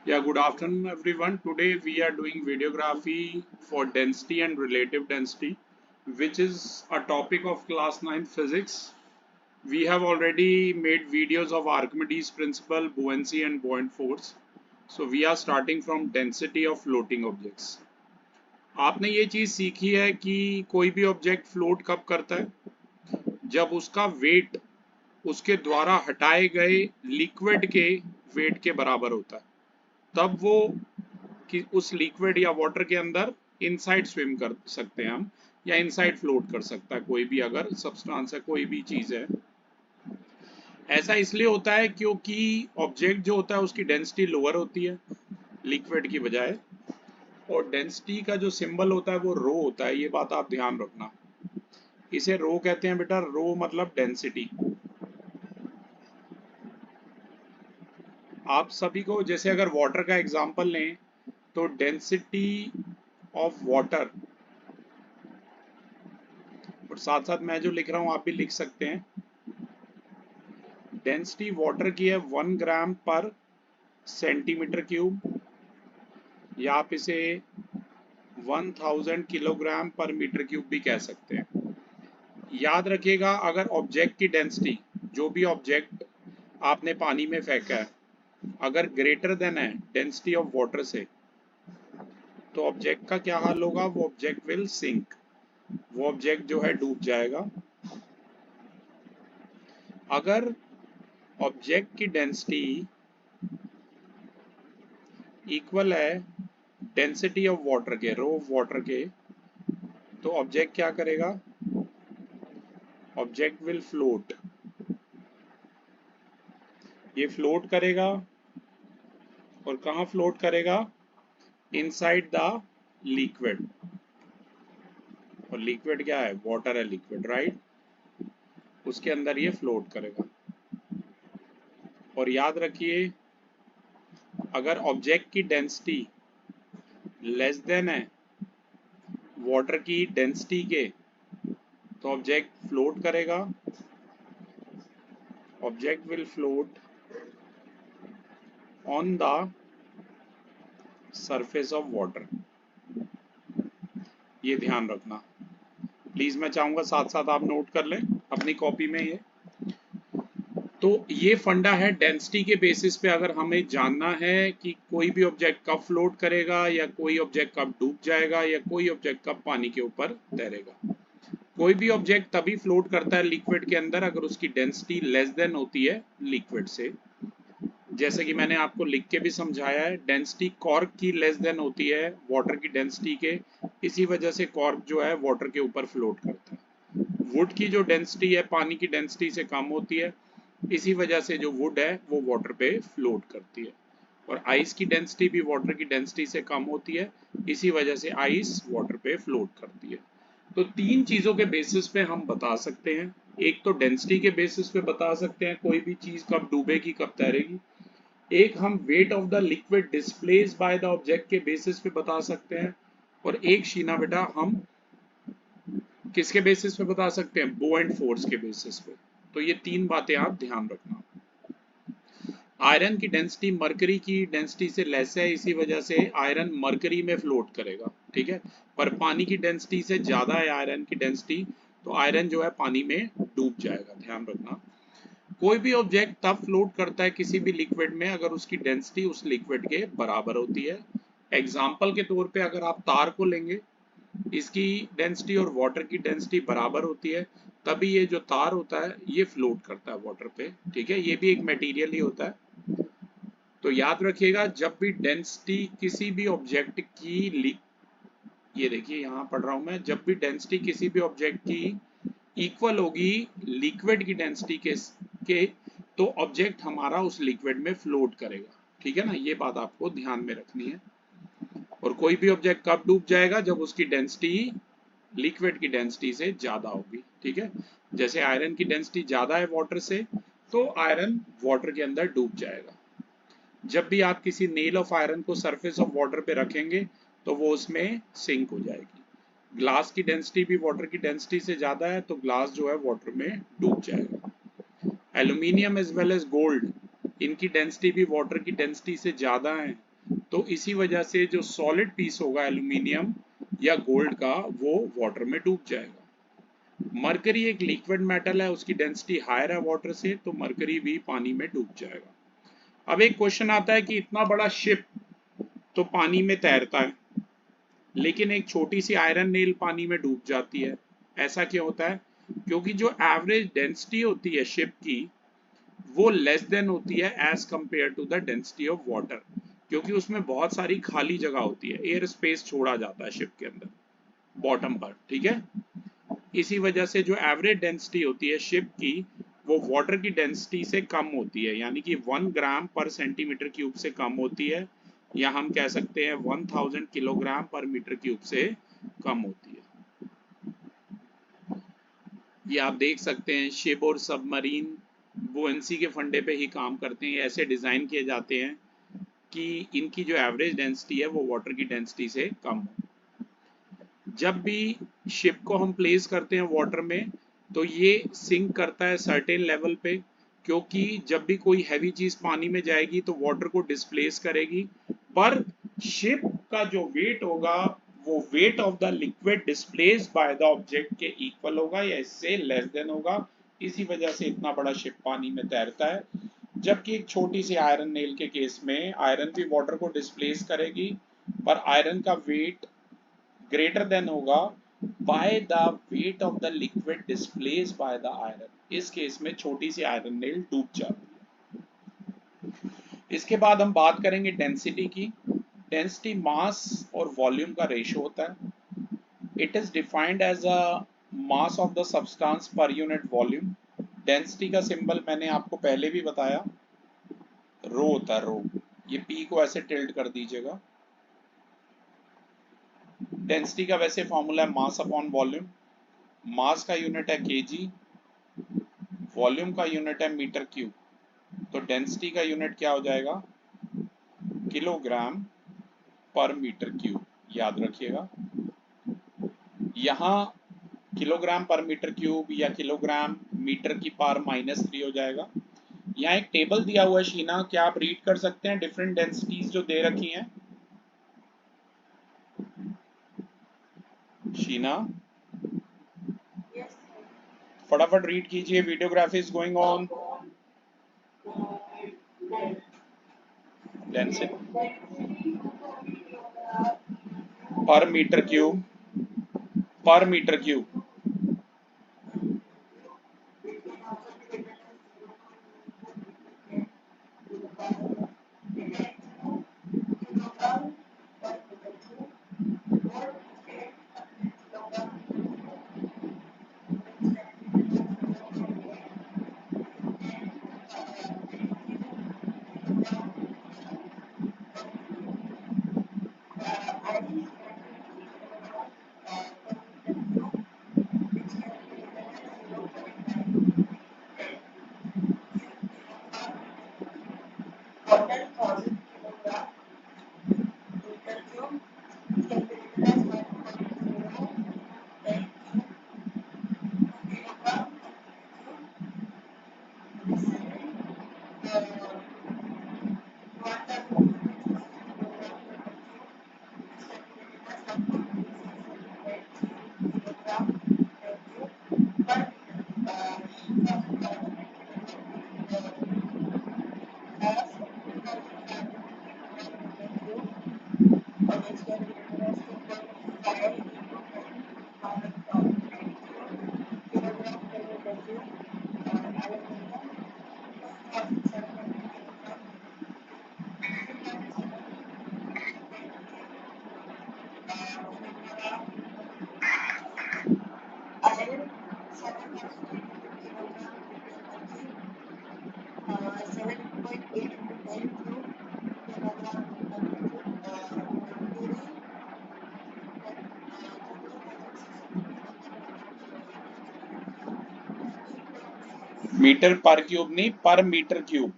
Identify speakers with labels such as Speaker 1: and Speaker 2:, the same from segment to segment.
Speaker 1: Yeah, good afternoon everyone. Today we are doing videography for density and relative density, which is a topic of class 9 physics. We have already made videos of Archimedes principle, buoyancy and buoyant force. So we are starting from density of floating objects. आपने ये चीज सीखी है कि कोई भी object float कब करता है जब उसका वेट उसके द्वारा हटाए गए लिक्विड के वेट के बराबर होता है तब वो कि उस लिक्विड या वाटर के अंदर इनसाइड स्विम कर सकते हैं हम या इनसाइड फ्लोट कर सकता है कोई भी अगर सब्सटेंस है कोई भी चीज है। ऐसा इसलिए होता है क्योंकि ऑब्जेक्ट जो होता है उसकी डेंसिटी लोअर होती है लिक्विड की बजाय और डेंसिटी का जो सिंबल होता है वो रो होता है। ये बात आप ध्यान रखना, इसे रो कहते हैं बेटा। रो मतलब डेंसिटी। आप सभी को जैसे अगर वाटर का एग्जांपल लें तो डेंसिटी ऑफ वाटर, और साथ साथ मैं जो लिख रहा हूं आप भी लिख सकते हैं। डेंसिटी वाटर की है 1 ग्राम पर सेंटीमीटर क्यूब, या आप इसे 1000 किलोग्राम पर मीटर क्यूब भी कह सकते हैं। याद रखिएगा अगर ऑब्जेक्ट की डेंसिटी, जो भी ऑब्जेक्ट आपने पानी में फेंका है, अगर ग्रेटर देन है डेंसिटी ऑफ वाटर से, तो ऑब्जेक्ट का क्या हाल होगा? वो ऑब्जेक्ट विल सिंक, वो ऑब्जेक्ट जो है डूब जाएगा। अगर ऑब्जेक्ट की डेंसिटी इक्वल है डेंसिटी ऑफ वाटर के, रो ऑफ वाटर के, तो ऑब्जेक्ट क्या करेगा? Object will float. ये फ्लोट करेगा और कहाँ फ्लोट करेगा? Inside the liquid. और लिक्विड क्या है? वाटर है लिक्विड, राइट? उसके अंदर ये फ्लोट करेगा। और याद रखिए अगर ऑब्जेक्ट की डेंसिटी लेस देन है वाटर की डेंसिटी के, तो ऑब्जेक्ट फ्लोट करेगा। Object will float on the surface of water. ये ध्यान रखना प्लीज, मैं चाहूंगा साथ साथ आप नोट कर लें अपनी कॉपी में ये। तो ये फंडा है डेंसिटी के बेसिस पे। अगर हमें जानना है कि कोई भी ऑब्जेक्ट कब फ्लोट करेगा या कोई ऑब्जेक्ट कब डूब जाएगा या कोई ऑब्जेक्ट कब पानी के ऊपर तैरेगा। कोई भी ऑब्जेक्ट तभी फ्लोट करता है लिक्विड के अंदर अगर उसकी डेंसिटी लेस देन होती है लिक्विड से। जैसे कि मैंने आपको लिख के भी समझाया है, डेंसिटी कॉर्क की लेस देन होती है वाटर की डेंसिटी के, इसी वजह से कॉर्क जो है वाटर के ऊपर फ्लोट करता है। वुड की जो डेंसिटी है पानी की डेंसिटी से कम होती है, इसी वजह से जो वुड है वो वाटर पे फ्लोट करती है। और आइस की डेंसिटी भी वाटर की डेंसिटी से कम होती है, इसी वजह से आइस वाटर पे फ्लोट करती है। तो तीन चीजों के बेसिस पे हम बता सकते हैं। एक तो डेंसिटी के बेसिस पे बता सकते हैं कोई भी चीज कब डूबेगी कब तैरेगी। एक हम weight of the liquid displace by the object के बेसिस पे बता सकते हैं। और एक शीना बेटा हम किसके बेसिस पे बता सकते हैं? बुओएंट फोर्स के बेसिस पे। तो ये तीन बातें आप ध्यान रखना। आयरन की डेंसिटी मरकरी की डेंसिटी से लेस है, इसी वजह से आयरन मरकरी में फ्लोट करेगा, ठीक है। पर पानी की डेंसिटी से ज्यादा है आयरन की डेंसिटी, तो आयरन जो है पानी में डूब जाएगा, ध्यान रखना। कोई भी ऑब्जेक्ट तब फ्लोट करता है किसी भी लिक्विड में अगर उसकी डेंसिटी उस लिक्विड के बराबर होती है। एग्जाम्पल के तौर पे अगर आप तार को लेंगे, इसकी डेंसिटी और वाटर की डेंसिटी बराबर होती है, तभी ये जो तार होता है ये फ्लोट करता है वाटर पे, ठीक है। ये भी एक मटेरियल ही होता है। तो याद रखिएगा जब भी डेंसिटी किसी भी ऑब्जेक्ट की, ये देखिए यहाँ पढ़ रहा हूं मैं, जब भी डेंसिटी किसी भी ऑब्जेक्ट की इक्वल होगी लिक्विड की डेंसिटी के तो ऑब्जेक्ट हमारा उस लिक्विड में फ्लोट करेगा, ठीक है ना। ये बात आपको ध्यान में रखनी है। और कोई भी ऑब्जेक्ट कब डूब जाएगा? जब उसकी डेंसिटी लिक्विड की डेंसिटी से ज्यादा होगी, ठीक है। जैसे आयरन की डेंसिटी ज्यादा है वाटर से, तो आयरन वाटर के अंदर डूब जाएगा। जब भी आप किसी नेल ऑफ आयरन को सरफेस ऑफ वाटर पे रखेंगे तो वो उसमें सिंक हो जाएगी। ग्लास की डेंसिटी भी वाटर की डेंसिटी से ज्यादा है, तो ग्लास जो है वाटर में डूब जाएगा। Aluminium as well as gold, इनकी डेंसिटी भी वाटर की डेंसिटी से ज्यादा है, तो इसी वजह से जो सॉलिड पीस होगा एल्यूमिनियम या गोल्ड का वो वाटर में डूब जाएगा। मरकरी एक लिक्विड मेटल है, उसकी डेंसिटी हायर है वाटर से, तो मरकरी भी पानी में डूब जाएगा। अब एक क्वेश्चन आता है कि इतना बड़ा शिप तो पानी में तैरता है, लेकिन एक छोटी सी आयरन नेल पानी में डूब जाती है, ऐसा क्यों होता है? क्योंकि जो एवरेज डेंसिटी होती है शिप की वो लेस देन होती है as compare to the density of water, क्योंकि उसमें बहुत सारी खाली जगह होती है, एयर स्पेस छोड़ा जाता है शिप के अंदर बॉटम पर, ठीक है। इसी वजह से जो एवरेज डेंसिटी होती है शिप की वो वाटर की डेंसिटी से कम होती है, यानी कि 1 ग्राम पर सेंटीमीटर क्यूब से कम होती है, या हम कह सकते हैं 1000 किलोग्राम पर मीटर क्यूब से कम होती है। ये आप देख सकते हैं शिप और सबमरीन बुएंसी के फंडे पे ही काम करते हैं, ऐसे डिज़ाइन किए जाते हैं कि इनकी जो एवरेज डेंसिटी है वो वाटर की डेंसिटी से कम हो। जब भी शिप को हम प्लेस करते हैं वाटर में तो ये सिंक करता है सर्टेन लेवल पे, क्योंकि जब भी कोई हैवी चीज पानी में जाएगी तो वाटर को डिस्प्लेस करेगी, पर शिप का जो वेट होगा वो weight of the liquid displace by the object के इक्वल होगा या इससे लेस देन होगा। इसी वजह से इतना बड़ा शिप पानी में तैरता है, जबकि एक छोटी सी आयरन नेल के केस में आयरन भी वाटर को डिस्प्लेस करेगी, पर आयरन का वेट ग्रेटर देन होगा by the weight of the liquid displace by the iron. इस केस में छोटी सी आयरन नेल डूब जाती है। इसके बाद हम बात करेंगे डेंसिटी की। डेंसिटी मास और वॉल्यूम का रेशियो होता है। It is defined as a mass of the substance per unit volume. Density का सिंबल मैंने आपको पहले भी बताया, रो होता है, रो। ये पी को ऐसे टिल्ट कर दीजिएगा। डेंसिटी का वैसे फॉर्मूला है मास अपॉन वॉल्यूम। मास का यूनिट है केजी, वॉल्यूम का यूनिट है मीटर क्यूब, तो डेंसिटी का यूनिट क्या हो जाएगा? Kilogram per metre cube. याद रखिएगा, यहाँ किलोग्राम पर मीटर क्यूब या किलोग्राम मीटर की पावर -3 हो जाएगा। यहाँ एक टेबल दिया हुआ है शीना, क्या आप रीड कर सकते हैं डिफरेंट डेंसिटीज जो दे रखी हैं? शीना फटाफट रीड कीजिए, videography is going on. Density पर मीटर क्यूब, पर मीटर क्यूब। मीटर पर क्यूब नहीं, पर मीटर क्यूब।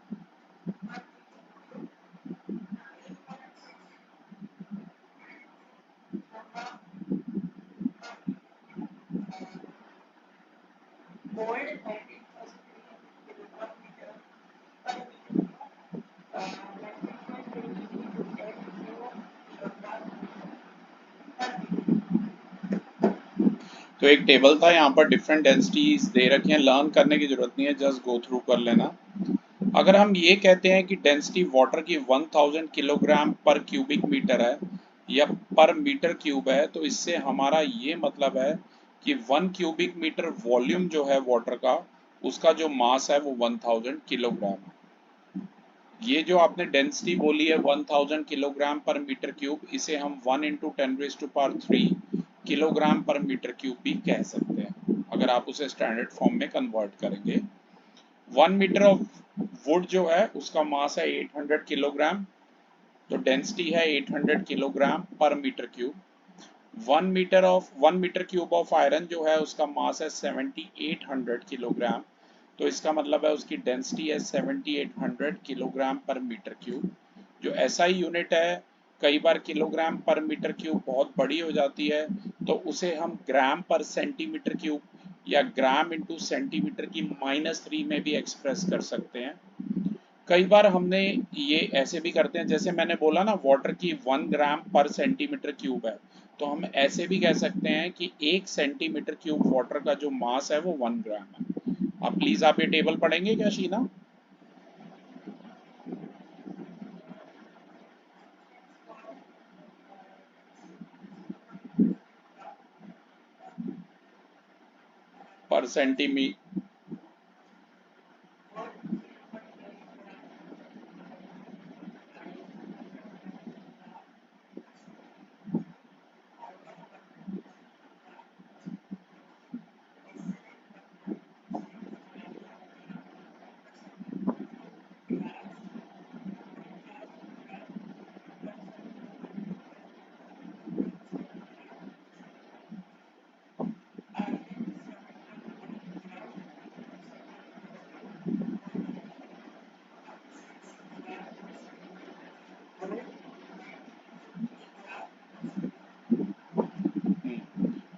Speaker 1: तो एक टेबल था, यहाँ पर डिफरेंट डेंसिटीज दे रखी हैं, लर्न करने की जरूरत नहीं है, जस्ट गो थ्रू कर लेना। अगर हम ये कहते हैं कि डेंसिटी वाटर की 1000 किलोग्राम पर क्यूबिक मीटर है या पर मीटर क्यूब है, तो इससे हमारा ये मतलब है कि 1 क्यूबिक मीटर वॉल्यूम जो है वाटर का, उसका जो मास है वो 1000 किलोग्राम है। ये जो आपने डेंसिटी बोली है 1000 किलोग्राम पर मीटर क्यूब, इसे हम 1 × 10⁻³ किलोग्राम पर मीटर क्यूब भी कह सकते हैं, अगर आप उसे स्टैंडर्ड फॉर्म में कन्वर्ट करेंगे। 1 मीटर ऑफ वुड जो है उसका मास है 800 किलोग्राम, तो डेंसिटी है 800 kilogram per metre cube. 1 metre cube of iron जो है उसका मास है 7800 किलोग्राम, तो इसका मतलब है उसकी डेंसिटी है 7800 किलोग्राम पर मीटर क्यूब। जो एसआई यूनिट है, कई बार किलोग्राम पर मीटर क्यूब बहुत बड़ी हो जाती है, तो उसे हम ग्राम पर सेंटीमीटर क्यूब या ग्राम इंटू सेंटीमीटर की -3 में भी एक्सप्रेस कर सकते हैं। कई बार हमने ये ऐसे भी करते हैं, जैसे मैंने बोला ना वाटर की 1 ग्राम पर सेंटीमीटर क्यूब है, तो हम ऐसे भी कह सकते हैं कि 1 सेंटीमीटर क्यूब वाटर का जो मास है वो 1 ग्राम है। अब प्लीज आप ये टेबल पढ़ेंगे क्या शीना? पर सेंटीमी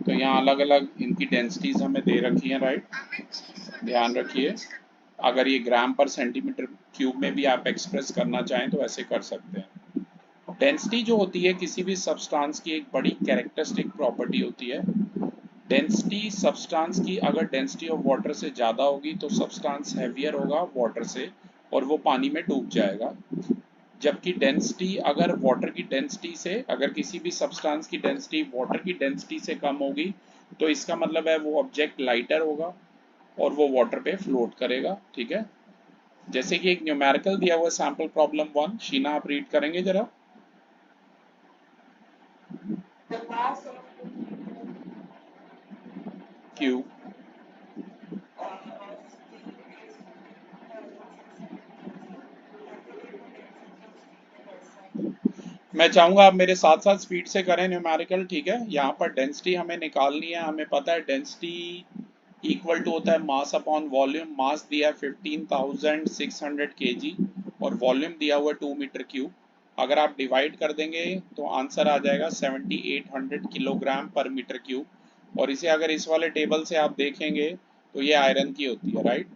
Speaker 1: तो यहाँ अलग अलग इनकी डेंसिटीज हमें दे रखी हैं, राइट? ध्यान रखिए, अगर ये ग्राम पर सेंटीमीटर क्यूब में भी आप एक्सप्रेस करना चाहें तो ऐसे कर सकते हैं। डेंसिटी जो होती है किसी भी सब्सटेंस की एक बड़ी कैरेक्टरिस्टिक प्रॉपर्टी होती है। डेंसिटी सब्सटेंस की अगर डेंसिटी ऑफ वाटर से ज़्यादा होगी तो सब्सटेंस हैवियर होगा वाटर से और वो पानी में डूब जाएगा। जबकि डेंसिटी अगर वाटर की डेंसिटी से, अगर किसी भी सब्सटेंस की डेंसिटी वाटर की डेंसिटी से कम होगी, तो इसका मतलब है वो ऑब्जेक्ट लाइटर होगा और वो वाटर पे फ्लोट करेगा। ठीक है, जैसे कि एक न्यूमेरिकल दिया हुआ सैंपल प्रॉब्लम 1, शीना आप रीड करेंगे जरा? क्यू मैं चाहूंगा आप मेरे साथ साथ स्पीड से करें न्यूमेरिकल, ठीक है? यहाँ पर डेंसिटी हमें निकालनी है, हमें पता है डेंसिटी इक्वल टू होता है मास अपॉन वॉल्यूम। मास दिया है 15,600 kg और वॉल्यूम दिया हुआ 2 मीटर क्यूब। अगर आप डिवाइड कर देंगे तो आंसर आ जाएगा 7800 किलोग्राम पर मीटर क्यूब। और इसे अगर इस वाले टेबल से आप देखेंगे तो ये आयरन की होती है, राइट?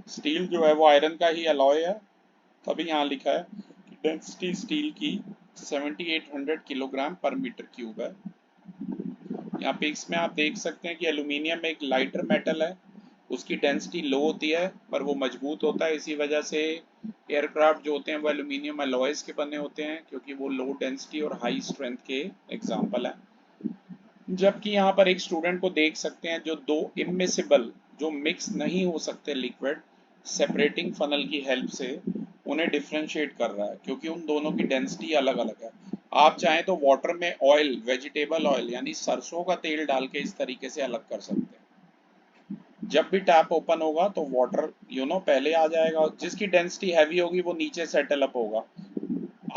Speaker 1: स्टील जो है वो आयरन का ही अलॉय है, तभी यहाँ लिखा है कि डेंसिटी स्टील की 7800 किलोग्राम पर मीटर क्यूब है। यहाँ पे इसमें आप देख सकते हैं कि एल्यूमिनियम एक लाइटर मेटल है, उसकी डेंसिटी लो होती है पर वो मजबूत होता है। इसी वजह से एयरक्राफ्ट जो होते हैं वो एल्यूमिनियम अलॉयज के बने होते हैं, क्योंकि वो लो डेंसिटी और हाई स्ट्रेंथ के एग्जाम्पल हैं। जबकि यहाँ पर एक स्टूडेंट को देख सकते हैं जो दो इमिसिबल, जो मिक्स नहीं हो सकते लिक्विड, सेपरेटिंग फनल की हेल्प से उन्हें डिफ्रेंशिएट कर रहा है, क्योंकि उन दोनों की डेंसिटी अलग अलग है। आप चाहें तो वाटर में ऑयल, वेजिटेबल ऑयल यानी सरसों का तेल डाल के इस तरीके से अलग कर सकते हैं। जब भी टैप ओपन होगा तो वाटर पहले आ जाएगा, जिसकी डेंसिटी हैवी होगी वो नीचे सेटल अप होगा।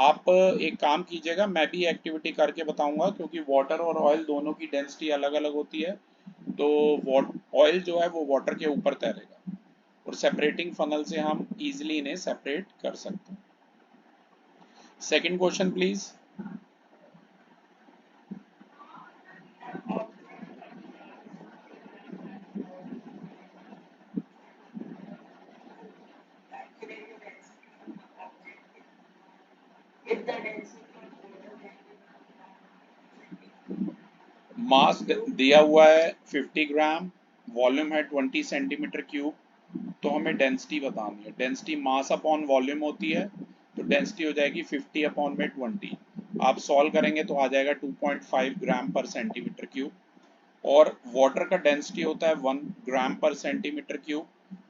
Speaker 1: आप एक काम कीजिएगा, मैं भी एक्टिविटी करके बताऊंगा, क्योंकि वाटर और ऑयल दोनों की डेंसिटी अलग अलग होती है। तो ऑयल जो है वो वाटर के ऊपर तैरेगा और सेपरेटिंग फनल से हम इजीली इन्हें सेपरेट कर सकते हैं। Second question please. मास दिया हुआ है 50 ग्राम, वॉल्यूम है 20 सेंटीमीटर क्यूब, तो हमें डेंसिटी बतानी है। डेंसिटी मास अपॉन वॉल्यूम होती है, तो डेंसिटी हो जाएगी 50 अपॉन में 20। आप सॉल्व करेंगे तो आ जाएगा 2.5 ग्राम पर सेंटीमीटर क्यूब, और वाटर का डेंसिटी होता है 1 ग्राम पर सेंटीमीटर क्यूब,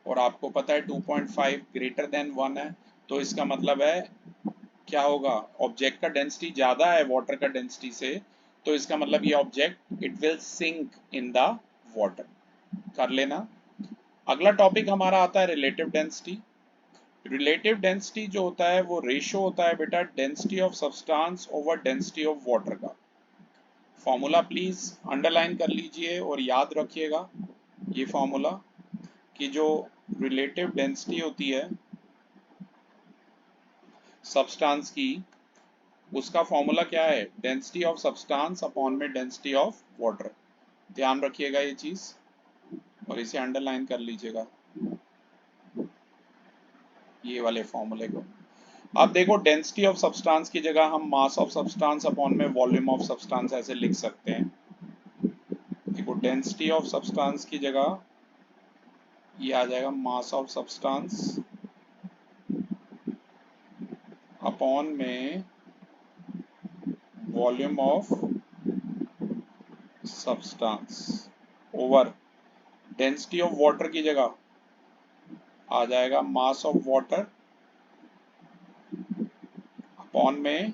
Speaker 1: और आपको पता है 2.5 ग्रेटर देन 1 है, तो इसका मतलब है क्या होगा, ऑब्जेक्ट का डेंसिटी ज़्यादा है वाटर का डेंसिटी से, तो इसका मतलब ये object it will sink in the water. कर लेना। अगला टॉपिक हमारा आता है रिलेटिव डेंसिटी। रिलेटिव डेंसिटी जो होता है वो रेशो होता है बेटा density of substance over density of water का। फॉर्मूला प्लीज अंडरलाइन कर लीजिए और याद रखिएगा ये फॉर्मूला, कि जो रिलेटिव डेंसिटी होती है सब्सटेंस की, उसका फॉर्मूला क्या है, डेंसिटी ऑफ सब्सटेंस अपॉन में डेंसिटी ऑफ वाटर। ध्यान रखिएगा ये चीज और इसे अंडरलाइन कर लीजिएगा ये वाले फॉर्मूले को। अब देखो डेंसिटी ऑफ सब्सटेंस की जगह हम मास ऑफ सब्सटेंस अपॉन में वॉल्यूम ऑफ सब्सटेंस ऐसे लिख सकते हैं। देखो डेंसिटी ऑफ सब्सटेंस की जगह ये आ जाएगा मास ऑफ सब्सटेंस अपॉन में volume of substance over density of water की जगह आ जाएगा मास ऑफ वाटर अपॉन में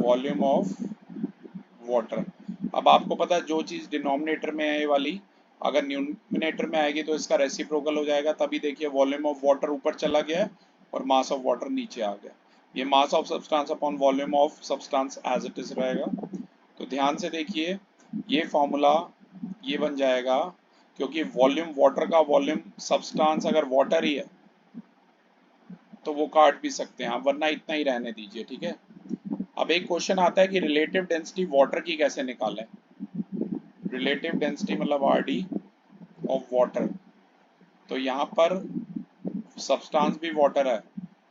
Speaker 1: वॉल्यूम ऑफ वाटर। अब आपको पता है जो चीज़ डिनोमिनेटर में है ये वाली, अगर न्यूमिनेटर में आएगी तो इसका रेसिप्रोकल हो जाएगा, तभी देखिए वॉल्यूम ऑफ वाटर ऊपर चला गया है और मास ऑफ वाटर नीचे आ गया। ये mass of substance upon volume of substance as it is रहेगा। तो ध्यान से देखिए ये फॉर्मूला ये बन जाएगा, क्योंकि वॉल्यूम वाटर का वॉल्यूम सब्सटेंस अगर वाटर ही है तो वो काट भी सकते हैं आप, वरना इतना ही रहने दीजिए, ठीक है। अब एक क्वेश्चन आता है कि रिलेटिव डेंसिटी वाटर की कैसे निकालें। रिलेटिव डेंसिटी मतलब आरडी ऑफ वाटर, तो यहाँ पर सब्सटेंस भी वाटर है,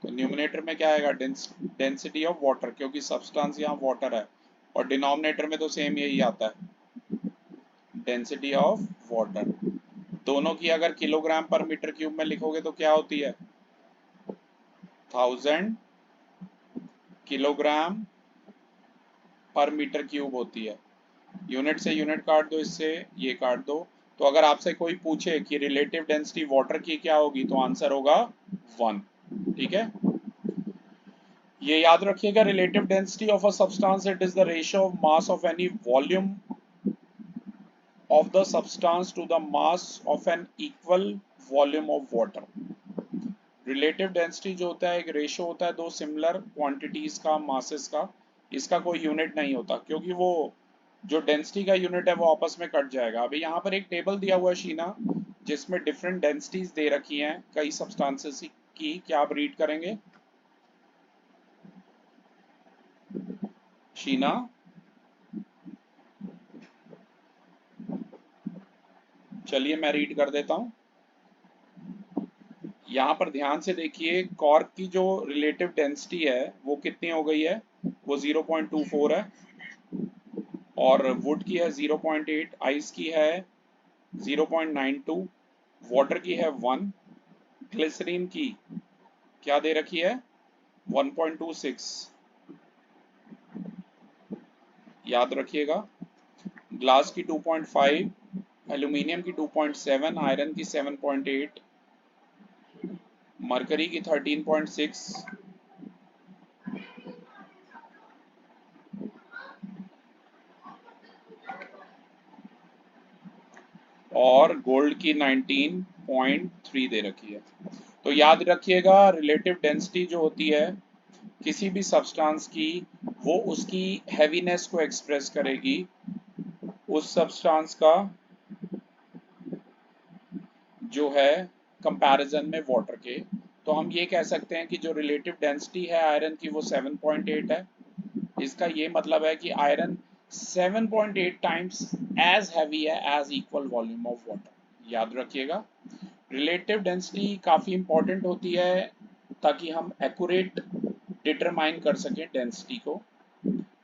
Speaker 1: तो न्यूमिनेटर में क्या आएगा, डेंसिटी ऑफ वाटर, क्योंकि सब्सटेंस यहाँ वाटर है, और डिनोमिनेटर में तो सेम यही आता है, डेंसिटी ऑफ वाटर। दोनों की अगर किलोग्राम पर मीटर क्यूब में लिखोगे तो क्या होती है, 1000 किलोग्राम पर मीटर क्यूब होती है। यूनिट से यूनिट काट दो, इससे ये काट दो, तो अगर आपसे कोई पूछे कि रिलेटिव डेंसिटी वाटर की क्या होगी तो आंसर होगा 1, ठीक है। ये याद रखिएगा, relative density of a substance it is the ratio of mass of any volume of the substance to the mass of an equal volume of water. Relative density जो होता है एक रेशियो होता है दो सिमिलर क्वांटिटीज का, masses का। इसका कोई यूनिट नहीं होता, क्योंकि वो जो डेंसिटी का यूनिट है वो आपस में कट जाएगा। अभी यहाँ पर एक टेबल दिया हुआ है शीना, जिसमें डिफरेंट डेंसिटीज दे रखी हैं कई सब्सटेंसेस की, क्या आप रीड करेंगे शीना? चलिए मैं रीड कर देता हूँ। यहाँ पर ध्यान से देखिए, कॉर्क की जो रिलेटिव डेंसिटी है वो कितनी हो गई है, वो 0.24 है, और वुड की है 0.8, आइस की है 0.92, वाटर की है 1, ग्लिसरीन की क्या दे रखी है 1.26, याद रखिएगा। ग्लास की 2.5, एल्यूमिनियम की 2.7, आयरन की 7.8, मरकरी की 13.6, और गोल्ड की 19.3 दे रखी है। तो याद रखिएगा रिलेटिव डेंसिटी जो होती है किसी भी सब्सटेंस की, वो उसकी हैवीनेस को एक्सप्रेस करेगी उस सब्सटेंस का जो है कंपैरिजन में वाटर के। तो हम ये कह सकते हैं कि जो रिलेटिव डेंसिटी है आयरन की वो 7.8 है। इसका ये मतलब है कि आयरन 7.8 टाइम्स एज हैवी है as equal volume of water. याद रखिएगा रिलेटिव डेंसिटी काफ़ी इंपॉर्टेंट होती है ताकि हम एक्यूरेट डिटरमाइन कर सकें डेंसिटी को।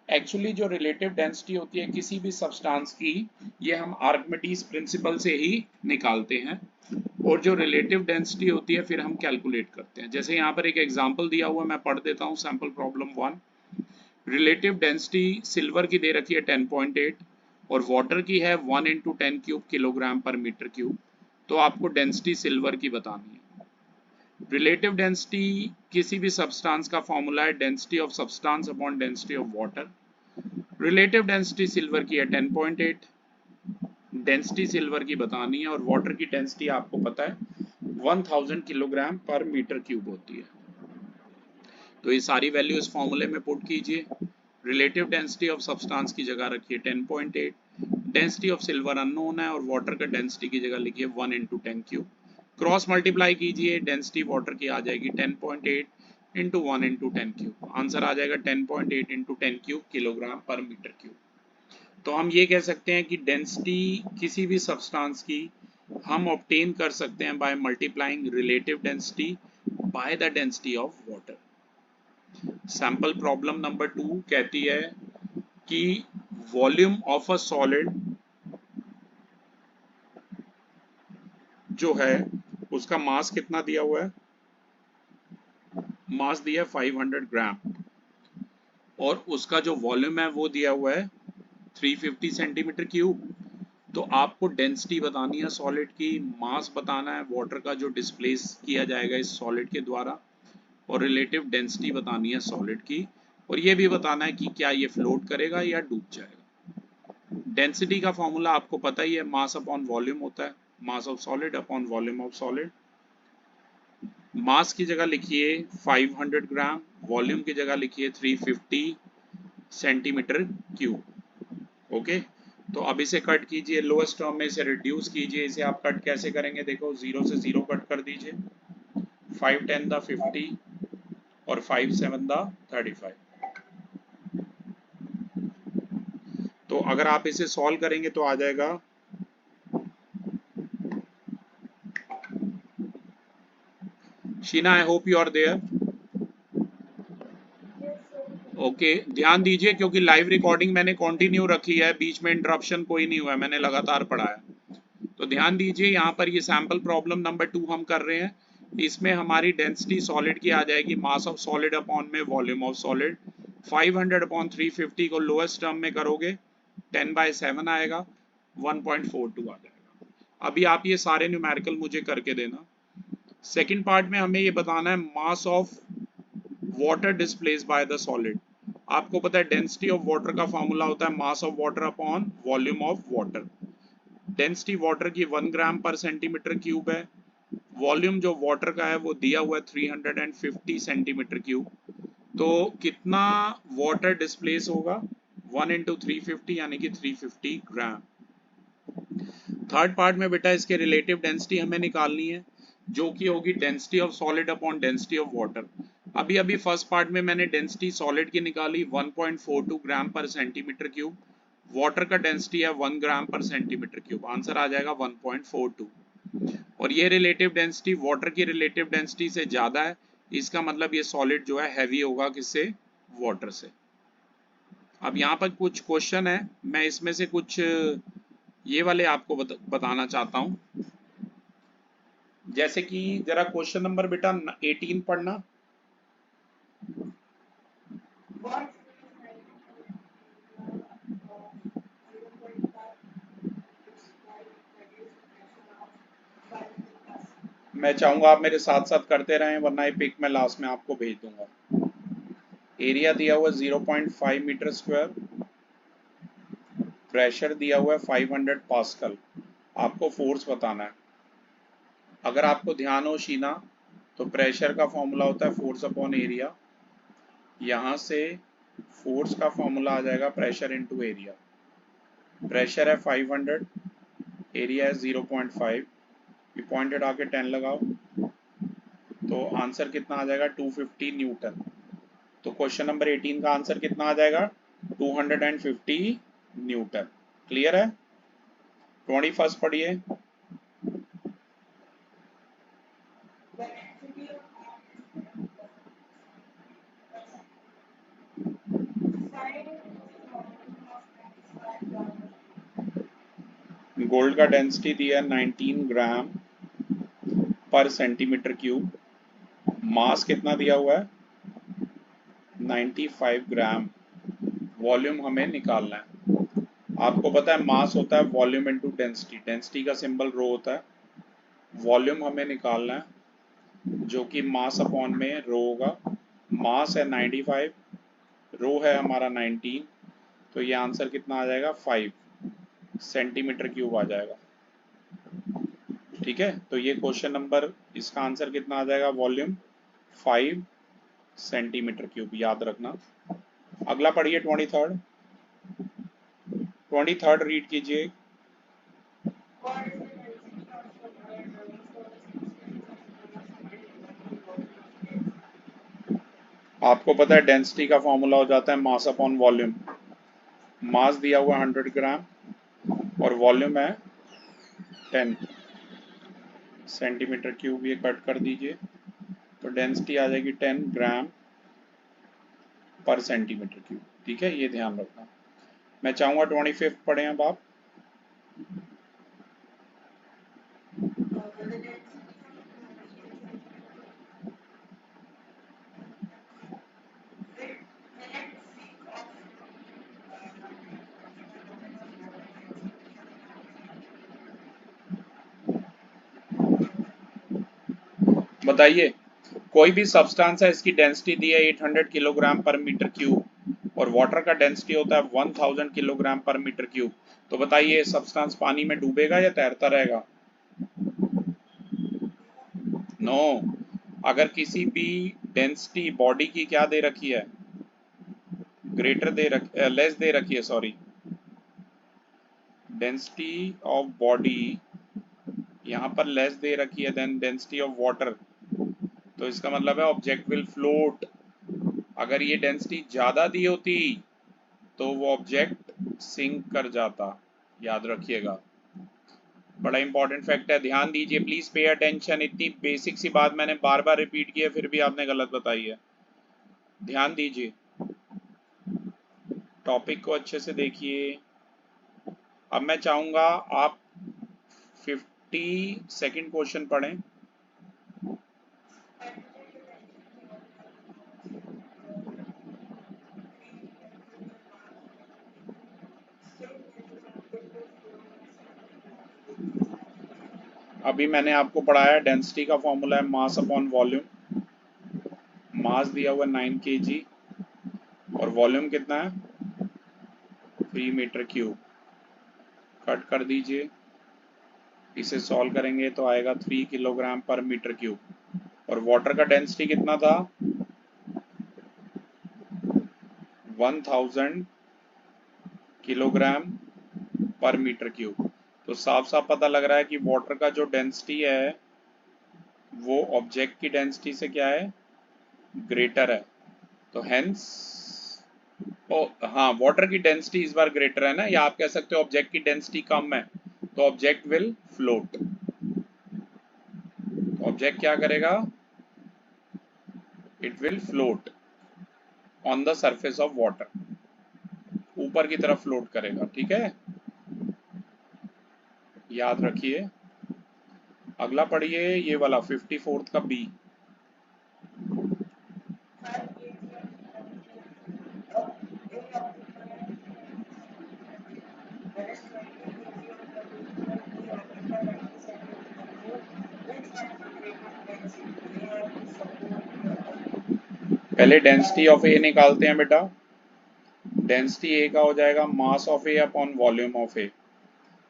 Speaker 1: एक्चुअली जो रिलेटिव डेंसिटी होती है किसी भी सब्सटेंस की, ये हम आर्किमिडीज प्रिंसिपल से ही निकालते हैं, और जो रिलेटिव डेंसिटी होती है फिर हम कैलकुलेट करते हैं। जैसे यहाँ पर एक एग्जांपल दिया हुआ है, मैं पढ़ देता हूँ। Sample problem 1, relative density silver की दे रखी है 10.8 और वाटर की है 1 × 10³ किलोग्राम पर मीटर क्यूब। तो आपको डेंसिटी सिल्वर की बतानी है। रिलेटिव डेंसिटी किसी भी सब्सटेंस का फॉर्मूला है density of substance upon density of water. Relative density silver की है 10.8, डेंसिटी सिल्वर की बतानी है, और वाटर की डेंसिटी आपको पता है 1000 किलोग्राम पर मीटर क्यूब होती है। तो ये सारी वैल्यू इस फॉर्मूले में पुट कीजिए। रिलेटिव डेंसिटी ऑफ सब्सटेंस की जगह रखिए 10.8, डेंसिटी ऑफ सिल्वर अननोन है, और वाटर का डेंसिटी की जगह लिखिए 1 × 10³ क्रॉस मल्टीप्लाई कीजिए, डेंसिटी वाटर की आ जाएगी 10.8 × 1 × 10³, आंसर आ जाएगा 10.8 × 10³ किलोग्राम पर मीटर क्यूब। तो हम ये कह सकते हैं कि डेंसिटी किसी भी सब्सटेंस की हम ऑब्टेन कर सकते हैं by multiplying relative density by the density of water. Sample problem number 2 कहती है कि वॉल्यूम ऑफ अ सॉलिड जो है उसका मास कितना दिया हुआ है, मास दिया है 500 ग्राम, और उसका जो वॉल्यूम है वो दिया हुआ है 350 सेंटीमीटर क्यूब। तो आपको डेंसिटी बतानी है सॉलिड की, मास बताना है वाटर का जो डिस्प्लेस किया जाएगा इस सॉलिड के द्वारा, और रिलेटिव डेंसिटी बतानी है सॉलिड की, और ये भी बताना है कि क्या ये फ्लोट करेगा या डूब जाएगा। डेंसिटी का फॉर्मूला आपको पता ही है, मास अपॉन वॉल्यूम होता है, mass of solid upon volume of solid. Mass की जगह लिखिए 500 ग्राम, वॉल्यूम की जगह लिखिए 350 सेंटीमीटर क्यूब। ओके, तो अब इसे कट कीजिए, लोएस्ट टर्म में इसे रिड्यूस कीजिए। इसे आप कट कैसे करेंगे, देखो 0 से 0 कट कर दीजिए, 5 10 द 50 और 5 7 द 35। तो अगर आप इसे सॉल्व करेंगे तो आ जाएगा Sheena, I hope you are there. Okay, ध्यान दीजिए क्योंकि लाइव रिकॉर्डिंग मैंने कंटिन्यू रखी है, बीच में इंटरप्शन कोई नहीं हुआ है, मैंने लगातार पढ़ाया। तो ध्यान दीजिए, यहाँ पर ये सैंपल प्रॉब्लम नंबर 2 हम कर रहे हैं। इसमें हमारी डेंसिटी सॉलिड की आ जाएगी मास ऑफ सॉलिड अपॉन में वॉल्यूम ऑफ सॉलिड। 500 अपॉन 350 को लोएस्ट टर्म में करोगे 10/7 आएगा, 1.42 आ जाएगा। अभी आप ये सारे न्यूमेरिकल मुझे करके देना। सेकेंड पार्ट में हमें ये बताना है mass of water displace by the solid. आपको पता है डेंसिटी ऑफ वाटर का फॉर्मूला होता है mass of water upon volume of water. Density water की 1 ग्राम पर सेंटीमीटर क्यूब है, वॉल्यूम जो वाटर का है वो दिया हुआ है 350 सेंटीमीटर क्यूब। तो कितना वाटर डिस्प्लेस होगा, 1 × 350 यानी कि 350 ग्राम। थर्ड पार्ट में बेटा इसके रिलेटिव डेंसिटी हमें निकालनी है, जो कि होगी density of solid upon density of water. अभी अभी फर्स्ट पार्ट में मैंने डेंसिटी सॉलिड की निकाली 1.42 ग्राम पर सेंटीमीटर क्यूब, वाटर का डेंसिटी है 1 ग्राम पर सेंटीमीटर क्यूब, आंसर आ जाएगा 1.42। और ये रिलेटिव डेंसिटी वाटर की रिलेटिव डेंसिटी से ज्यादा है, इसका मतलब ये सॉलिड जो है हैवी होगा किससे, वाटर से। अब यहाँ पर कुछ क्वेश्चन है, मैं इसमें से कुछ ये वाले आपको बताना चाहता हूँ। जैसे कि जरा क्वेश्चन नंबर बेटा 18 पढ़ना। मैं चाहूंगा आप मेरे साथ साथ करते रहें, वरना ये पिक मैं लास्ट में आपको भेज दूंगा। एरिया दिया हुआ 0.5 मीटर स्क्वायर, प्रेशर दिया हुआ है 500 पास्कल, आपको फोर्स बताना है। अगर आपको ध्यान हो शीना, तो प्रेशर का फॉर्मूला होता है फोर्स अपॉन एरिया। यहाँ से फोर्स का फॉर्मूला आ जाएगा प्रेशर इनटू एरिया। प्रेशर है 500, एरिया है 0.5, ये पॉइंटेड आके 10 लगाओ, तो आंसर कितना आ जाएगा 250 न्यूटन। तो क्वेश्चन नंबर 18 का आंसर कितना आ जाएगा 250 न्यूटन। क्लियर है। 21 पढ़िए। गोल्ड का डेंसिटी दिया है 19 ग्राम पर सेंटीमीटर क्यूब। मास कितना दिया हुआ है 95 ग्राम। वॉल्यूम हमें निकालना है। आपको पता है मास होता है वॉल्यूम इनटू डेंसिटी, डेंसिटी का सिंबल रो होता है। वॉल्यूम हमें निकालना है जो कि मास अपॉन में रो होगा। मास है 95, रो है हमारा 19, तो ये आंसर कितना आ जाएगा 5 सेंटीमीटर क्यूब आ जाएगा। ठीक है, तो ये क्वेश्चन नंबर, इसका आंसर कितना आ जाएगा वॉल्यूम 5 सेंटीमीटर क्यूब, याद रखना। अगला पढ़िए 23rd रीड कीजिए। आपको पता है डेंसिटी का फॉर्मूला हो जाता है मास अपॉन वॉल्यूम। मास दिया हुआ 100 ग्राम और वॉल्यूम है 10 सेंटीमीटर क्यूब। ये कट कर दीजिए तो डेंसिटी आ जाएगी 10 ग्राम पर सेंटीमीटर क्यूब। ठीक है, ये ध्यान रखना। मैं चाहूँगा 25 पढ़ें अब आप। बताइए, कोई भी सब्सटेंस है, इसकी डेंसिटी दी है 800 किलोग्राम पर मीटर क्यूब और वाटर का डेंसिटी होता है 1000 किलोग्राम पर मीटर क्यूब। तो बताइए सब्सटेंस पानी में डूबेगा या तैरता रहेगा? नो। अगर किसी भी डेंसिटी बॉडी की क्या दे रखी है, लेस दे रखी है, सॉरी, डेंसिटी ऑफ बॉडी यहाँ पर लेस दे रखी है देन डेंसिटी ऑफ वाटर, तो इसका मतलब है ऑब्जेक्ट विल फ्लोट। अगर ये डेंसिटी ज्यादा दी होती तो वो ऑब्जेक्ट सिंक कर जाता, याद रखिएगा। बड़ा इंपॉर्टेंट फैक्ट है, ध्यान दीजिए, प्लीज पे अटेंशन। इतनी बेसिक सी बात मैंने बार बार रिपीट की है फिर भी आपने गलत बताई है। ध्यान दीजिए, टॉपिक को अच्छे से देखिए। अब मैं चाहूंगा आप 52nd क्वेश्चन पढ़ें। अभी मैंने आपको पढ़ाया डेंसिटी का फॉर्मूला है मास अपॉन वॉल्यूम। मास दिया हुआ 9 kg और वॉल्यूम कितना है 3 मीटर क्यूब। कट कर दीजिए, इसे सॉल्व करेंगे तो आएगा 3 किलोग्राम पर मीटर क्यूब। और वाटर का डेंसिटी कितना था 1000 किलोग्राम पर मीटर क्यूब। तो साफ साफ पता लग रहा है कि वाटर का जो डेंसिटी है वो ऑब्जेक्ट की डेंसिटी से क्या है, ग्रेटर है। तो हेंस, ओ हाँ, वाटर की डेंसिटी इस बार ग्रेटर है ना, या आप कह सकते हो ऑब्जेक्ट की डेंसिटी कम है, तो ऑब्जेक्ट विल फ्लोट। ऑब्जेक्ट क्या करेगा, it will float on the surface of water, ऊपर की तरफ फ्लोट करेगा। ठीक है, याद रखिए। अगला पढ़िए ये वाला 54th का बी। पहले डेंसिटी ऑफ ए निकालते हैं बेटा। डेंसिटी ए का हो जाएगा mass of A upon volume of A.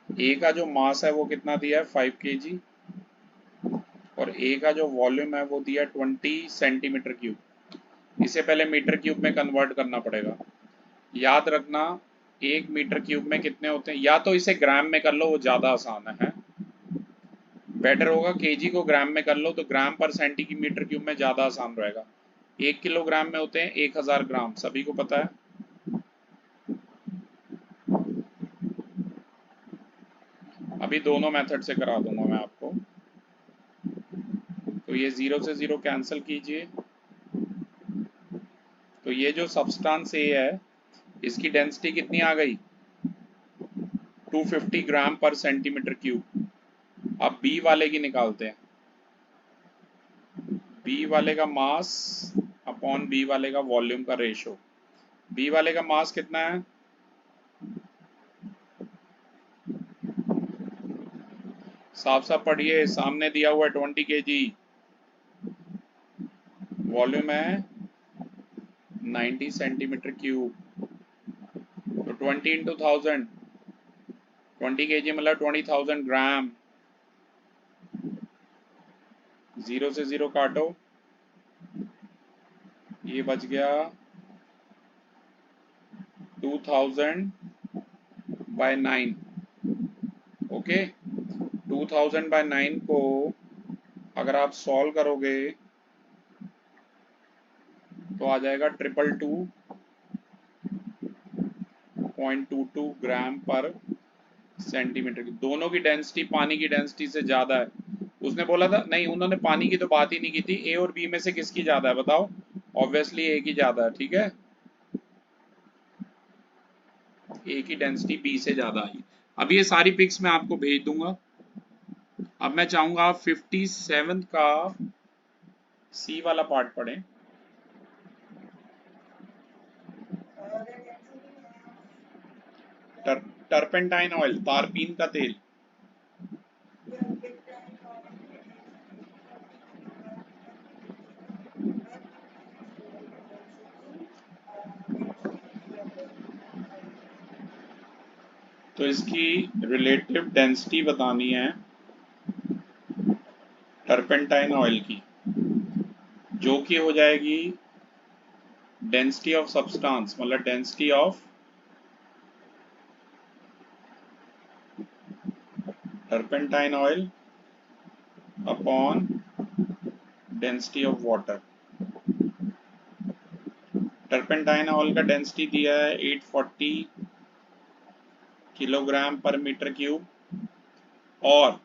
Speaker 1: A का जो मास है वो कितना दिया है 5 kg और ए का जो वॉल्यूम है वो दिया 20 सेंटीमीटर क्यूब। इसे पहले मीटर क्यूब में कन्वर्ट करना पड़ेगा। याद रखना 1 मीटर क्यूब में कितने होते हैं, या तो इसे ग्राम में कर लो, वो ज़्यादा आसान है। बेटर होगा केजी को ग्राम में कर लो, तो ग्राम पर सेंटीमीटर क्यूब में ज़्यादा आसान रहेगा। 1 किलोग्राम में होते हैं 1000 ग्राम, सभी को पता है। अभी दोनों मेथड से करा दूंगा मैं आपको। तो ये 0 से 0 कैंसिल कीजिए। तो ये जो सब्सटेंस ए है इसकी डेंसिटी कितनी आ गई 250 ग्राम पर सेंटीमीटर क्यूब। अब बी वाले की निकालते हैं। बी वाले का मास अपॉन बी वाले का वॉल्यूम का रेशो। बी वाले का मास कितना है? साफ साफ पढ़िए, सामने दिया हुआ है 20 kg, वॉल्यूम है 90 सेंटीमीटर क्यूब। तो 20 इंटू 1000, 20 kg मतलब 20,000 ग्राम। जीरो से जीरो काटो, ये बच गया 2000 बाय 9। ओके, 2000 बाय 9 को अगर आप सॉल्व करोगे तो आ जाएगा 222.22 ग्राम पर सेंटीमीटर की। दोनों की डेंसिटी पानी की डेंसिटी से ज्यादा है। उसने बोला था नहीं, उन्होंने पानी की तो बात ही नहीं की थी। ए और बी में से किसकी ज्यादा है बताओ? ऑब्वियसली ए की ज्यादा है, ठीक है। ए की डेंसिटी बी से ज्यादा आई। अब ये सारी पिक्स मैं आपको भेज दूंगा। अब मैं चाहूंगा आप 57 का सी वाला पार्ट पढ़ें। टर्पेंटाइन ऑयल, तारपीन का तेल। तो इसकी रिलेटिव डेंसिटी बतानी है टर्पेंटाइन ऑयल की, जो कि हो जाएगी डेंसिटी ऑफ सब्सटेंस, मतलब density of turpentine oil upon density of water. Turpentine oil का डेंसिटी दिया है 840 किलोग्राम पर मीटर क्यूब, और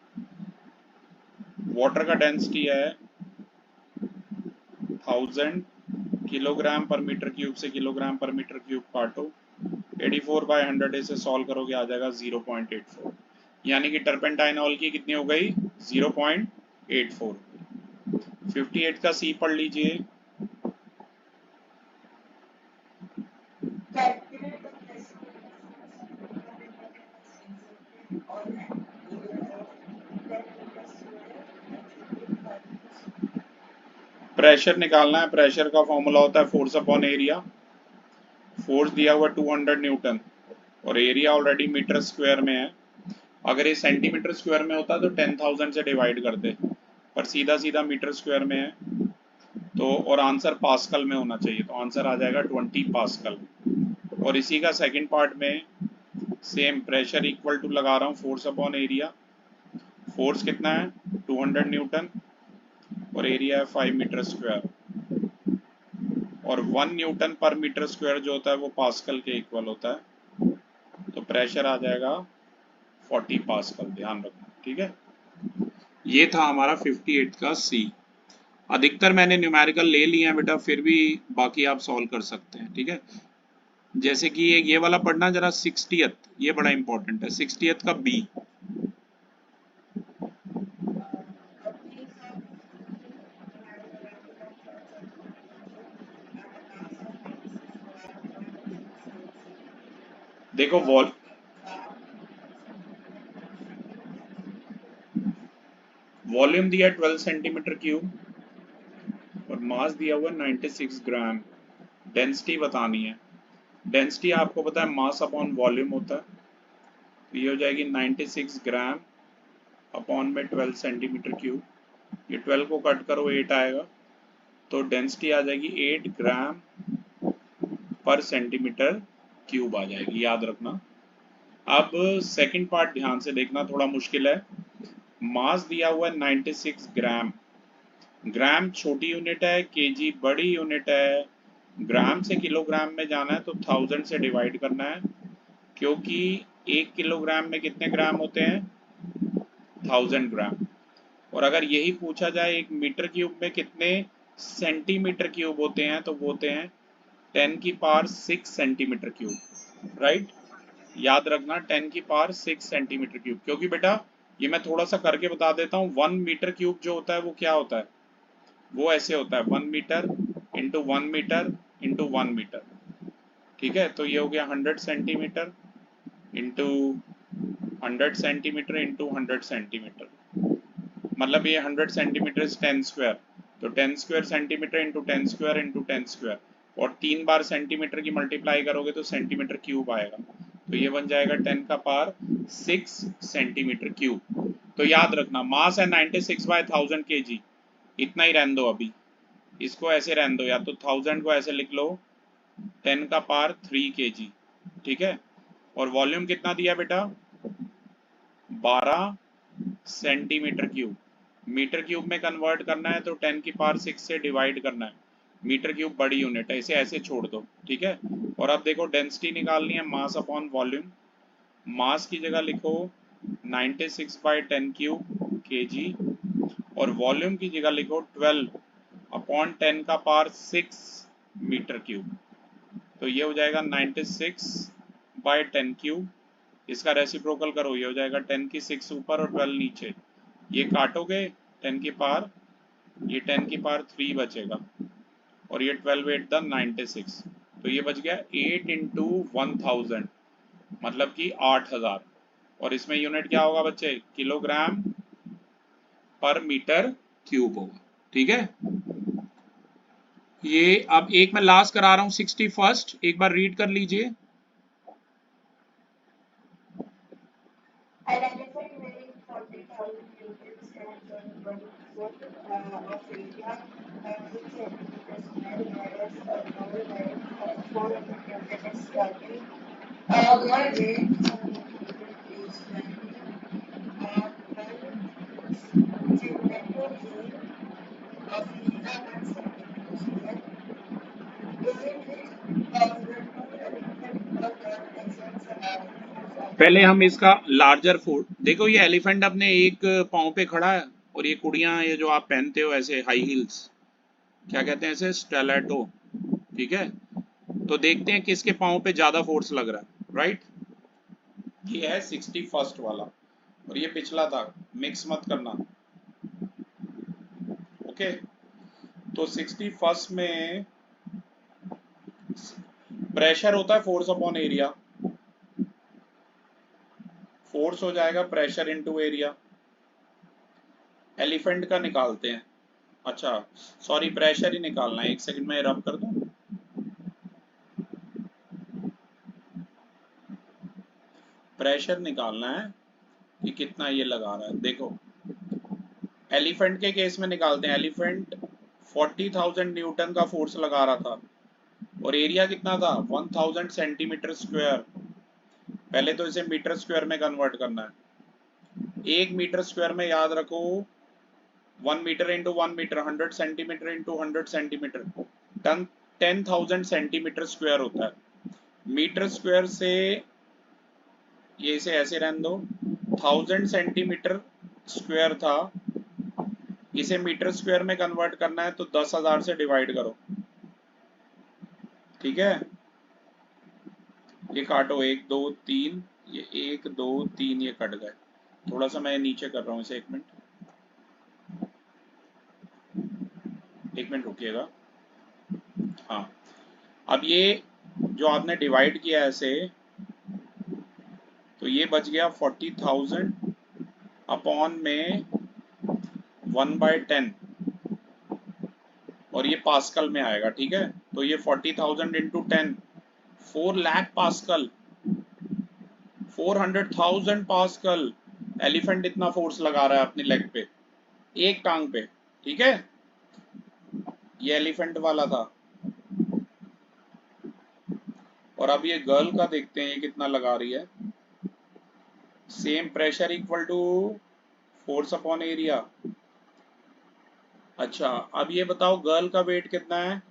Speaker 1: वाटर का डेंसिटी है 1000 किलोग्राम पर मीटर क्यूब। से किलोग्राम पर मीटर क्यूब काटो, 84/100 से सॉल्व करोगे आ जाएगा 0.84। यानी कि टर्पेंटाइन ऑयल की कितनी हो गई? 0.84। 58 का सी पढ़ लीजिए। प्रेशर निकालना है। प्रेशर का फॉर्मूला होता है फोर्स अपॉन एरिया। फोर्स दिया हुआ 200 न्यूटन और एरिया ऑलरेडी मीटर स्क्वायर में है। अगर ये सेंटीमीटर स्क्वायर में होता तो 10,000 से डिवाइड करते, पर सीधा सीधा मीटर स्क्वायर में है तो, और आंसर पास्कल में होना चाहिए, तो आंसर आ जाएगा 20 पास्कल। और इसी का सेकंड पार्ट में सेम प्रेशर इक्वल टू लगा रहा हूँ फोर्स अपॉन एरिया। फोर्स कितना है? 200 न्यूटन और एरिया है 5 मीटर स्क्वायर, और 1 न्यूटन पर मीटर स्क्वायर जो होता है वो पास्कल के इक्वल होता है। तो प्रेशर आ जाएगा 40 पास्कल, ध्यान रखना, ठीक है। ये था हमारा 58 का सी। अधिकतर मैंने न्यूमेरिकल ले लिए हैं बेटा, फिर भी बाकी आप सॉल्व कर सकते हैं, ठीक है। जैसे कि ये वाला पढ़ना जरा, 60th, ये बड़ा इंपॉर्टेंट है। 60th का बी। देखो वॉल्यूम दिया 12 सेंटीमीटर क्यूब और मास दिया हुआ 96 ग्राम। डेंसिटी बतानी है। डेंसिटी आपको पता है मास अपॉन वॉल्यूम होता है, तो ये हो जाएगी 96 ग्राम अपॉन में 12 सेंटीमीटर क्यूब। ये 12 को कट करो 8 आएगा, तो डेंसिटी आ जाएगी 8 ग्राम पर सेंटीमीटर क्यूब आ जाएगी, याद रखना। अब सेकंड पार्ट ध्यान से देखना, थोड़ा मुश्किल है। मास दिया हुआ है 96 ग्राम। ग्राम छोटी यूनिट है, केजी बड़ी यूनिट है। ग्राम से किलोग्राम में जाना है तो 1000 से डिवाइड करना है, क्योंकि 1 किलोग्राम में कितने ग्राम होते हैं? 1000 ग्राम। और अगर यही पूछा जाए 1 मीटर क्यूब में कितने सेंटीमीटर क्यूब होते हैं, तो वो होते हैं 10 की पावर 6 सेंटीमीटर क्यूब, राइट। याद रखना 10 की पावर 6 सेंटीमीटर क्यूब, क्योंकि बेटा ये मैं थोड़ा सा करके बता देता हूँ। 1 मीटर क्यूब जो होता है वो क्या होता है, वो ऐसे होता है 1 metre into 1 metre into 1 metre. ठीक है, तो ये हो गया 100 centimetre into 100 centimetre into 100 centimetre, मतलब ये 100 सेंटीमीटर इज 10 स्क्वायर, तो 10 square centimetre into 10 square into 10 square, और 3 बार सेंटीमीटर की मल्टीप्लाई करोगे तो सेंटीमीटर क्यूब आएगा, तो ये बन जाएगा 10 का पावर 6 सेंटीमीटर क्यूब। तो याद रखना मास है 96/1000 kg, इतना ही रहने दो अभी, इसको ऐसे रहने दो, या तो 1000 को ऐसे लिख लो 10 का पावर 3 kg। ठीक है, और वॉल्यूम कितना दिया बेटा, 12 सेंटीमीटर क्यूब। मीटर क्यूब में कन्वर्ट करना है तो 10 की पावर 6 से डिवाइड करना है, मीटर क्यूब बड़ी यूनिट है, इसे ऐसे छोड़ दो। ठीक है, और अब देखो डेंसिटी निकालनी है, मास अपॉन वॉल्यूम। मास की जगह लिखो 96/10 क्यूब kg, और वॉल्यूम की जगह लिखो 12 अपॉन 10 का पावर 6 मीटर क्यूब, तो ये हो जाएगा 96/10 क्यूब। इसका रेसिप्रोकल करो, ये हो जाएगा 10 की 6 ऊपर और 12 नीचे, ये काटोगे 10 की पावर, ये 10 की पावर 3 बचेगा, और ये 12 8 द 96, तो ये बच गया 8 इंटू 1000, मतलब कि 8000, और इसमें यूनिट क्या होगा बच्चे, किलोग्राम पर मीटर क्यूब होगा। ठीक है, ये अब एक मैं लास्ट करा रहा हूं 61st, एक बार रीड कर लीजिए।
Speaker 2: An elephant weighing 40,000 kilograms stands on 1 foot of area, 13 centimeters square, whereas a normal weight of 400 kilograms is 30. More weight is 20. Well, geometrical view of area 1 centimeter square. During which the two elephant or the exerts force of
Speaker 1: पहले हम इसका larger fort देखो, ये elephant अपने एक पाँव पे खड़ा है, और ये कुड़ियाँ ये जो आप पहनते हो ऐसे हाई हील्स, क्या कहते हैं इसे, स्टेलेटो। ठीक है, तो देखते हैं किसके पाँव पे ज्यादा फोर्स लग रहा है। राइट, ये है 61st वाला, और ये पिछला था, मिक्स मत करना। ओके, तो 61st में प्रेशर होता है फोर्स अपॉन एरिया, फोर्स हो जाएगा प्रेशर इनटू एरिया। एलिफेंट का निकालते हैं, अच्छा सॉरी प्रेशर ही निकालना है, एक सेकंड में रब कर दूं। प्रेशर निकालना है कि कितना ये लगा रहा है। देखो एलिफेंट के केस में निकालते हैं, एलिफेंट 40,000 न्यूटन का फोर्स लगा रहा था, और एरिया कितना था 1000 सेंटीमीटर स्क्वायर। पहले तो इसे मीटर स्क्वायर में कन्वर्ट करना है, एक मीटर स्क्वायर में याद रखो 1 metre into 1 metre, 100 centimetre into 100 centimetre, 10,000 centimetre square होता है। मीटर स्क्वायर से ये इसे ऐसे रहने दो, 1000 सेंटीमीटर स्क्वायर था, इसे मीटर स्क्वायर में कन्वर्ट करना है तो 10,000 से डिवाइड करो। ठीक है, ये काटो 1 2 3, ये 1 2 3 ये कट गए। थोड़ा सा मैं नीचे कर रहा हूँ इसे, एक मिनट रुकिएगा। हाँ, अब ये जो आपने डिवाइड किया है ऐसे, तो ये बच गया 40,000 अपॉन में 1/10, और ये पास्कल में आएगा। ठीक है, तो ये 40,000 into 10, 4 lakh pascal, 400,000 pascal. Elephant इतना फोर्स लगा रहा है अपनी लेग पे, एक टांग पे। ठीक है, ये एलिफेंट वाला था, और अब ये गर्ल का देखते हैं ये कितना लगा रही है। Same pressure equal to force upon area. अच्छा, अब ये बताओ गर्ल का वेट कितना है,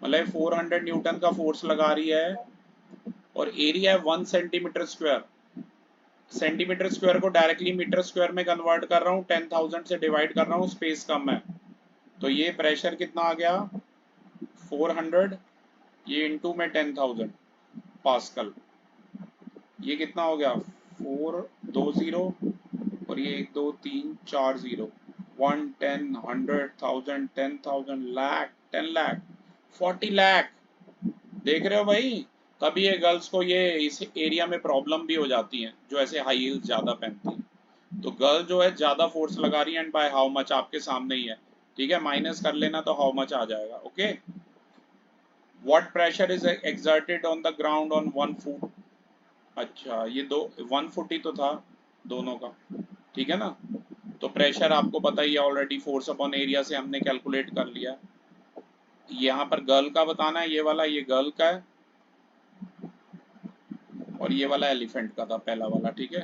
Speaker 1: मतलब 400 न्यूटन का फोर्स लगा रही है, और एरिया है 1 सेंटीमीटर स्क्वायर। सेंटीमीटर स्क्वायर को डायरेक्टली मीटर स्क्वायर में कन्वर्ट कर रहा हूँ, 10,000 से डिवाइड कर रहा हूँ, स्पेस कम है, तो ये प्रेशर कितना आ गया 400, ये इनटू में 10,000 पास्कल। ये कितना हो गया 4 2 0 और ये 1 2 3 4 0 1 10 100,000 10,000 लाख 10 लाख 40 लाख। देख रहे हो भाई, कभी ये गर्ल्स को ये इस एरिया में प्रॉब्लम भी हो जाती है जो ऐसे हाई हील्स ज्यादा पहनती है। तो गर्ल जो है ज्यादा फोर्स लगा रही है एंड बाय हाउ मच आपके सामने ही है, ठीक है, माइनस कर लेना तो हाउ मच आ जाएगा। Okay, what pressure is exerted on the ground on 1 foot. अच्छा ये 1 फुट ही तो था दोनों का, ठीक है ना। तो प्रेशर आपको पता ही है ऑलरेडी, फोर्स अपॉन एरिया से हमने कैलकुलेट कर लिया। यहाँ पर गर्ल का बताना है, ये वाला ये गर्ल का है और ये वाला एलिफेंट का था पहला वाला, ठीक है।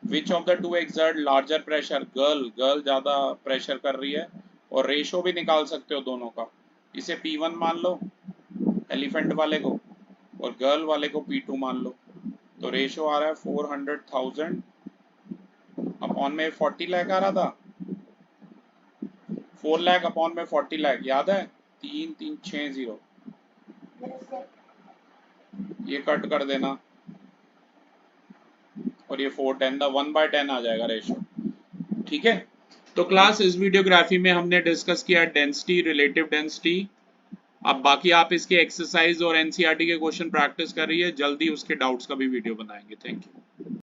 Speaker 1: Which of the two exert larger pressure, girl, girl ज्यादा प्रेशर कर रही है और रेशो भी निकाल सकते हो दोनों का। इसे P1 मान लो एलिफेंट वाले को और गर्ल वाले को P2 मान लो। तो रेशो आ रहा है 400,000 अपॉन में 40 लाख आ रहा था, 4 लाख अपॉन में 40 लाख, याद है 3 3 6 0।
Speaker 2: Yes, sir.
Speaker 1: ये कट कर देना और ये 410 द 1/10 आ जाएगा रेशो, ठीक है। तो क्लास इस वीडियोग्राफी में हमने डिस्कस किया डेंसिटी, रिलेटिव डेंसिटी। अब बाकी आप इसके एक्सरसाइज और एनसीईआरटी के क्वेश्चन प्रैक्टिस कर रही है, जल्दी उसके डाउट्स का भी वीडियो बनाएंगे। Thank you.